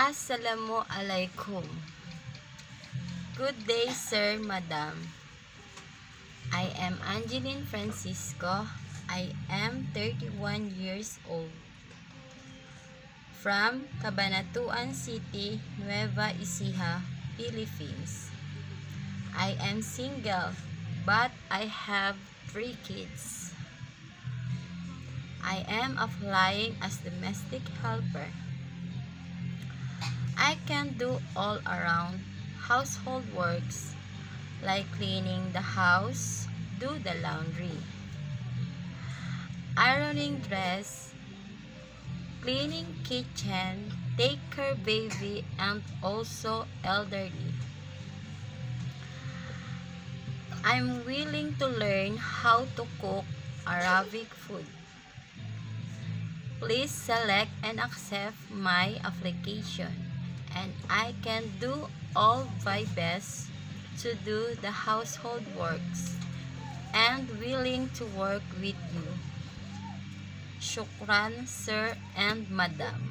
Assalamu alaikum. Good day, sir, madam. I am Angeline Francisco. I am 31 years old. From Cabanatuan City, Nueva Ecija, Philippines. I am single, but I have 3 kids. I am applying as domestic helper. I can do all around household works like cleaning the house, do the laundry, ironing dress, cleaning kitchen, take care baby and also elderly. I'm willing to learn how to cook Arabic food. Please select and accept my application, and I can do all my best to do the household works and willing to work with you. Shukran, sir and madam.